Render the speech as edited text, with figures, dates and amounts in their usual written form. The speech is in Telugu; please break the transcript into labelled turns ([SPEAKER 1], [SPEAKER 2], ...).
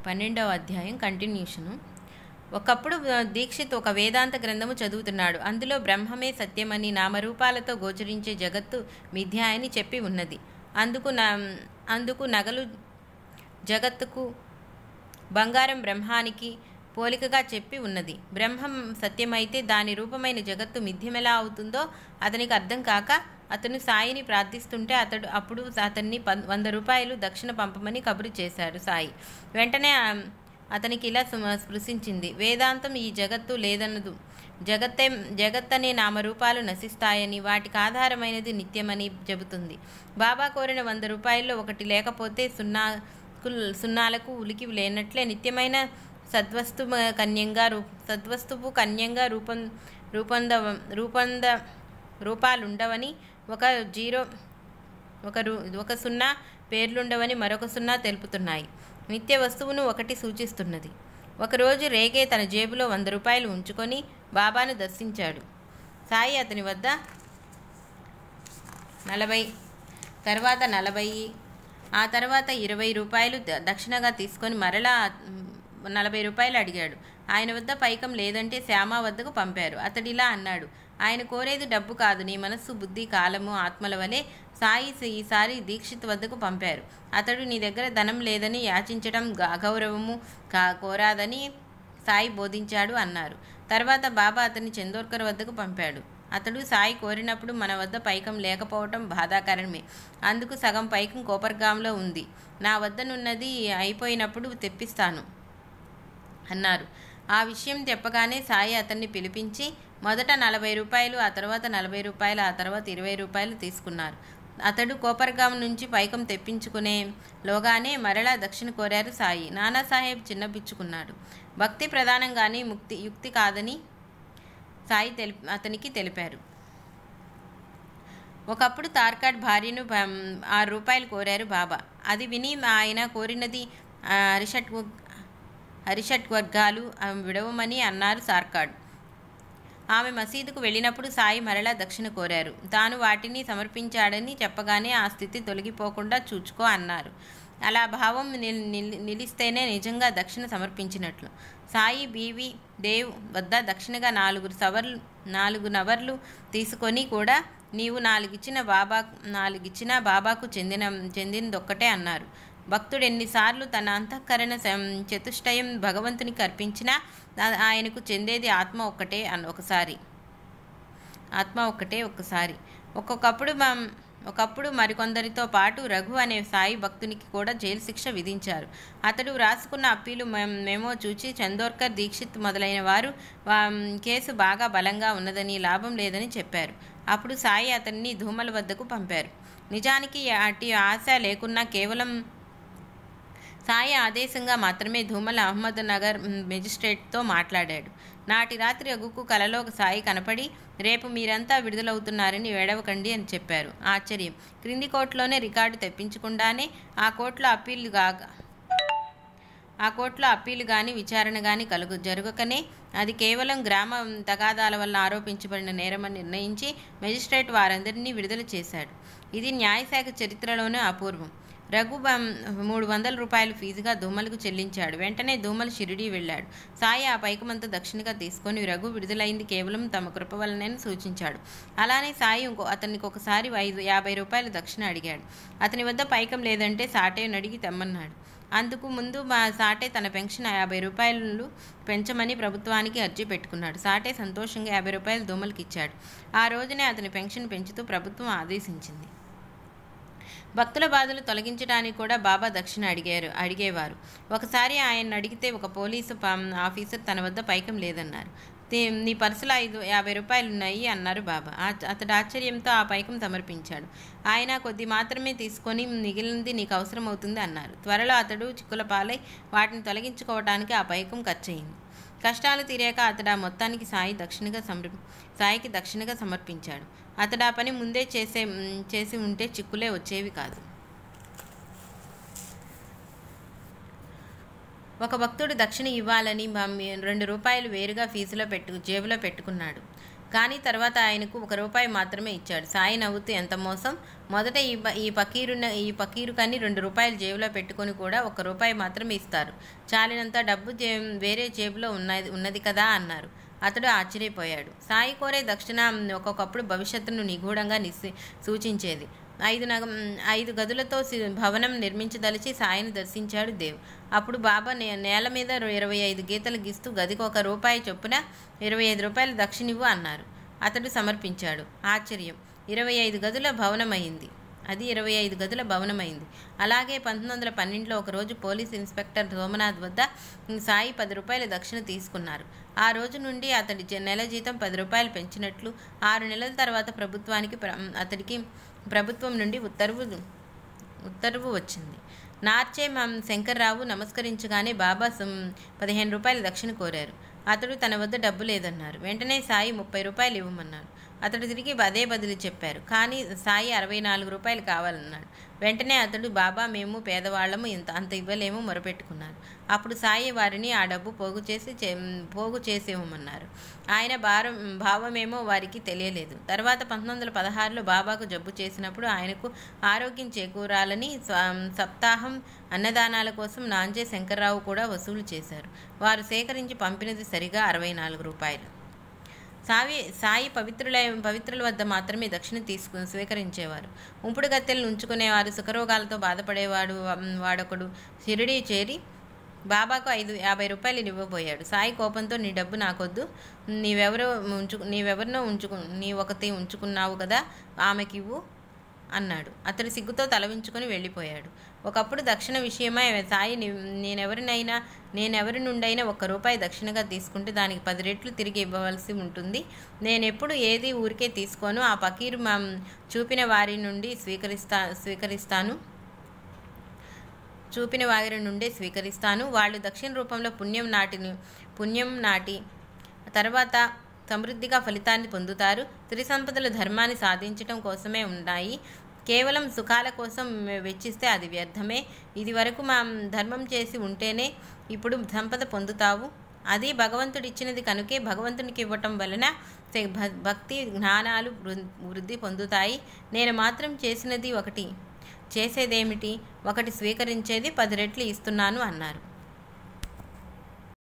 [SPEAKER 1] 12వ అధ్యాయం కంటిన్యూషను. ఒకప్పుడు దీక్షిత్ ఒక వేదాంత గ్రంథము చదువుతున్నాడు. అందులో బ్రహ్మమే సత్యమని, నామరూపాలతో గోచరించే జగత్తు మిథ్య అని చెప్పి ఉన్నది. అందుకు నగలు జగత్తుకు, బంగారం బ్రహ్మానికి పోలికగా చెప్పి ఉన్నది. బ్రహ్మం సత్యమైతే దాని రూపమైన జగత్తు మిథ్యమెలా అవుతుందో అతనికి అర్థం కాక అతను సాయిని ప్రార్థిస్తుంటే అప్పుడు అతన్ని 100 రూపాయలు దక్షిణ పంపమని కబురు చేశాడు సాయి. వెంటనే అతనికి ఇలా స్పృశించింది. వేదాంతం ఈ జగత్తు లేదన్నదు. జగత్తనే నామరూపాలు నశిస్తాయని, వాటికి ఆధారమైనది నిత్యమని చెబుతుంది. బాబా కోరిన 100 రూపాయల్లో ఒకటి లేకపోతే సున్నాలకు ఉలికి లేనట్లే నిత్యమైన సద్వస్తువు కన్యంగా రూపాలుండవని, ఒక సున్నా పేర్లుండవని మరొక సున్నా తెలుపుతున్నాయి. నిత్య వస్తువును ఒకటి సూచిస్తున్నది. ఒకరోజు రేగే తన జేబులో 100 రూపాయలు ఉంచుకొని బాబాను దర్శించాడు. సాయి అతని వద్ద 40, తర్వాత 40, ఆ తర్వాత 20 రూపాయలు దక్షిణగా తీసుకొని మరలా 40 రూపాయలు అడిగాడు. ఆయన వద్ద పైకం లేదంటే శ్యామ వద్దకు పంపారు. అతడిలా అన్నాడు, ఆయన కోరేది డబ్బు కాదు, నీ మనస్సు, బుద్ధి, కాలము, ఆత్మల వలె. సాయి ఈసారి దీక్షిత్ వద్దకు పంపారు. అతడు నీ దగ్గర ధనం లేదని యాచించడం అగౌరవము కోరాదని సాయి బోధించాడు అన్నారు. తర్వాత బాబా అతన్ని చందోర్కర్ వద్దకు పంపాడు. అతడు సాయి కోరినప్పుడు మన వద్ద పైకం లేకపోవటం బాధాకరమే. అందుకు సగం పైకం కోపర్గాంలో ఉంది. నా వద్దనున్నది అయిపోయినప్పుడు తెప్పిస్తాను అన్నారు. ఆ విషయం చెప్పగానే సాయి అతన్ని పిలిపించి మొదట 40 రూపాయలు, ఆ తర్వాత 40 రూపాయలు, ఆ తర్వాత 20 రూపాయలు తీసుకున్నారు. అతడు కోపర్గాం నుంచి పైకం తెప్పించుకునే లోగానే మరలా దక్షిణ కోరారు సాయి. నానాసాహెబ్ చిన్నపిచ్చుకున్నాడు. భక్తి ప్రధానం కానీ యుక్తి కాదని సాయి అతనికి తెలిపారు. ఒకప్పుడు తార్కాడ్ భార్యను 6 రూపాయలు కోరారు బాబా. అది విని ఆయన కోరినది హరిషట్ వర్గాలు విడవమని అన్నారు సార్కాడ్. ఆమె మసీదుకు వెళ్ళినప్పుడు సాయి మరలా దక్షిణ కోరారు. తాను వాటిని సమర్పించాడని చెప్పగానే ఆ స్థితి తొలగిపోకుండా చూచుకో అన్నారు. అలా భావం నిలిస్తేనే నిజంగా దక్షిణ సమర్పించినట్లు. సాయి బీవీ దేవ్ వద్ద దక్షిణగా 4 నవర్లు తీసుకొని కూడా నీవు 4 ఇచ్చినా బాబాకు చెందినదొక్కటే అన్నారు. భక్తుడు ఎన్నిసార్లు తన అంతఃకరణ చతుష్టయం భగవంతునికి అర్పించినా ఆయనకు చెందేది ఆత్మ ఒక్కటే ఒక్కసారి. ఒకప్పుడు మరికొందరితో పాటు రఘు అనే సాయి భక్తునికి కూడా జైలు శిక్ష విధించారు. అతడు వ్రాసుకున్న అప్పీలు మెమో చూచి చందోర్కర్, దీక్షిత్ మొదలైన వారు కేసు బాగా బలంగా ఉన్నదని, లాభం లేదని చెప్పారు. అప్పుడు సాయి అతన్ని ధూమల వద్దకు పంపారు. నిజానికి అట్టి ఆశ లేకున్నా కేవలం సాయి ఆదేశంగా మాత్రమే ధూమల అహ్మద్ నగర్ మెజిస్ట్రేట్తో మాట్లాడాడు. నాటి రాత్రి రఘుకు కలలో సాయి కనపడి, రేపు మీరంతా విడుదలవుతున్నారని ఏడవకండి అని చెప్పారు. ఆశ్చర్యం! క్రింది కోర్టులోనే రికార్డు తెప్పించకుండానే ఆ కోర్టులో అప్పీలు కానీ విచారణ కానీ జరగకనే అది కేవలం గ్రామ తగాదాల వల్ల ఆరోపించబడిన నేరమని నిర్ణయించి మెజిస్ట్రేట్ వారందరినీ విడుదల చేశాడు. ఇది న్యాయశాఖ చరిత్రలోనే అపూర్వం. రఘు 300 రూపాయలు ఫీజుగా ధూమలకు చెల్లించాడు. వెంటనే ధూమల్ షిరిడీ వెళ్ళాడు. సాయి ఆ పైకమంతా దక్షిణగా తీసుకొని రఘు విడుదలైంది కేవలం తమ కృప వల్లనే సూచించాడు. అలానే సాయి అతనికి ఒకసారి 50 రూపాయలు దక్షిణ అడిగాడు. అతని వద్ద పైకం లేదంటే సాటేను అడిగి తెమ్మన్నాడు. అందుకు ముందు సాటే తన పెన్షన్ 50 రూపాయలు పెంచమని ప్రభుత్వానికి అర్జీ పెట్టుకున్నాడు. సాటే సంతోషంగా 50 రూపాయలు ధూమలకి ఇచ్చాడు. ఆ రోజునే అతని పెన్షన్ పెంచుతూ ప్రభుత్వం ఆదేశించింది. భక్తుల బాధలు తొలగించడానికి కూడా బాబా దక్షిణ అడిగేవారు. ఒకసారి ఆయన అడిగితే ఒక పోలీసు ఆఫీసర్ తన వద్ద పైకం లేదన్నారు. నీ పర్సులో 50 రూపాయలు ఉన్నాయి అన్నారు బాబా. అతడు ఆశ్చర్యంతో ఆ పైకం సమర్పించాడు. ఆయన కొద్ది మాత్రమే తీసుకొని మిగిలినది నీకు అవసరం అవుతుంది అన్నారు. త్వరలో అతడు చిక్కుల పాలై వాటిని తొలగించుకోవడానికి ఆ పైకం ఖర్చయింది. కష్టాలు తీరాక అతడు ఆ మొత్తానికి సాయికి దక్షిణగా సమర్పించాడు. అతడు ఆ పని ముందే చేసి ఉంటే చిక్కులే వచ్చేవి కాదు. ఒక భక్తుడు దక్షిణ ఇవ్వాలని 2 రూపాయలు వేరుగా ఫీజులో జేబులో పెట్టుకున్నాడు. కానీ తర్వాత ఆయనకు ₹1 మాత్రమే ఇచ్చాడు. సాయి నవ్వుతూ, ఎంత మోసం! మొదట ఈ పకీరు కని ₹2 జేబులో పెట్టుకొని కూడా ₹1 మాత్రమే ఇస్తారు. చాలినంత డబ్బు వేరే జేబులో ఉన్నది కదా అన్నారు. అతడు ఆశ్చర్యపోయాడు. సాయి కోరే దక్షిణ ఒక్కొక్కప్పుడు భవిష్యత్తును నిగూఢంగా సూచించేది. 5 గదులతో భవనం నిర్మించదలిచి సాయిని దర్శించాడు దేవ్. అప్పుడు బాబా నేల మీద 25 గీతలు గీస్తూ గదికి ₹1 చొప్పున ₹25 దక్షిణివ్వు అన్నారు. అతడు సమర్పించాడు. ఆశ్చర్యం! 25 గదుల భవనమైంది. అది 25 గదుల భవనమైంది. అలాగే 1912లో ఒకరోజు పోలీస్ ఇన్స్పెక్టర్ సోమనాథ్ వద్ద సాయి ₹10 దక్షిణ తీసుకున్నారు. ఆ రోజు నుండి అతడి నెల జీతం ₹10 పెంచినట్లు 6 నెలల తర్వాత అతడికి ప్రభుత్వం నుండి ఉత్తర్వు వచ్చింది. నార్చే శంకర్రావు నమస్కరించగానే బాబా ₹15 దక్షిణ కోరారు. అతడు తన వద్ద డబ్బు లేదన్నారు. వెంటనే సాయి ₹30 ఇవ్వమన్నారు. అతడు తిరిగి అదే బదులు చెప్పారు. కానీ సాయి ₹64 కావాలన్నాడు. వెంటనే అతడు, బాబా, మేము పేదవాళ్లము, అంత ఇవ్వలేము మొరపెట్టుకున్నారు. అప్పుడు సాయి వారిని ఆ డబ్బు పోగు చేసేవమన్నారు. ఆయన భావమేమో వారికి తెలియలేదు. తర్వాత 1916లో బాబాకు జబ్బు చేసినప్పుడు ఆయనకు ఆరోగ్యం చేకూరాలని సప్తాహం అన్నదానాల కోసం నాంజే శంకర్రావు కూడా వసూలు చేశారు. వారు సేకరించి పంపినది సరిగా ₹64. సాయి పవిత్రుల వద్ద మాత్రమే దక్షిణ స్వీకరించేవారు. ఉంపుడు గత్తెలను ఉంచుకునేవారు. సుఖరోగాలతో వాడొకడు షిరిడీ చేరి బాబాకు ₹50 ఇవ్వబోయాడు. సాయి కోపంతో, నీ డబ్బు నాకొద్దు, నీవెవరినో నీ ఒకటి ఉంచుకున్నావు కదా, ఆమెకివ్వు అన్నాడు. అతడు సిగ్గుతో తలవించుకొని వెళ్ళిపోయాడు. ఒకప్పుడు దక్షిణ విషయమై సాయి, నేనెవరి నుండైనా ₹1 దక్షిణగా తీసుకుంటే దానికి 10 రెట్లు తిరిగి ఇవ్వవలసి ఉంటుంది. నేనెప్పుడు ఏది ఊరికే తీసుకోను. ఆ పకీరు చూపిన వారి నుండి స్వీకరిస్తాను. వాళ్ళు దక్షిణ రూపంలో పుణ్యం నాటి తర్వాత సమృద్ధిగా ఫలితాన్ని పొందుతారు. స్త్రీ సంపదలు ధర్మాన్ని సాధించటం కోసమే ఉన్నాయి. కేవలం సుఖాల కోసం వెచ్చిస్తే అది వ్యర్థమే. ఇది వరకు ధర్మం చేసి ఉంటేనే ఇప్పుడు సంపద పొందుతావు. అది భగవంతుడిచ్చినది కనుకే భగవంతునికి ఇవ్వటం వలన భక్తి జ్ఞానాలు వృద్ధి పొందుతాయి. నేను మాత్రం చేసేదేమిటి? ఒకటి స్వీకరించేది 10 రెట్లు ఇస్తున్నాను అన్నారు.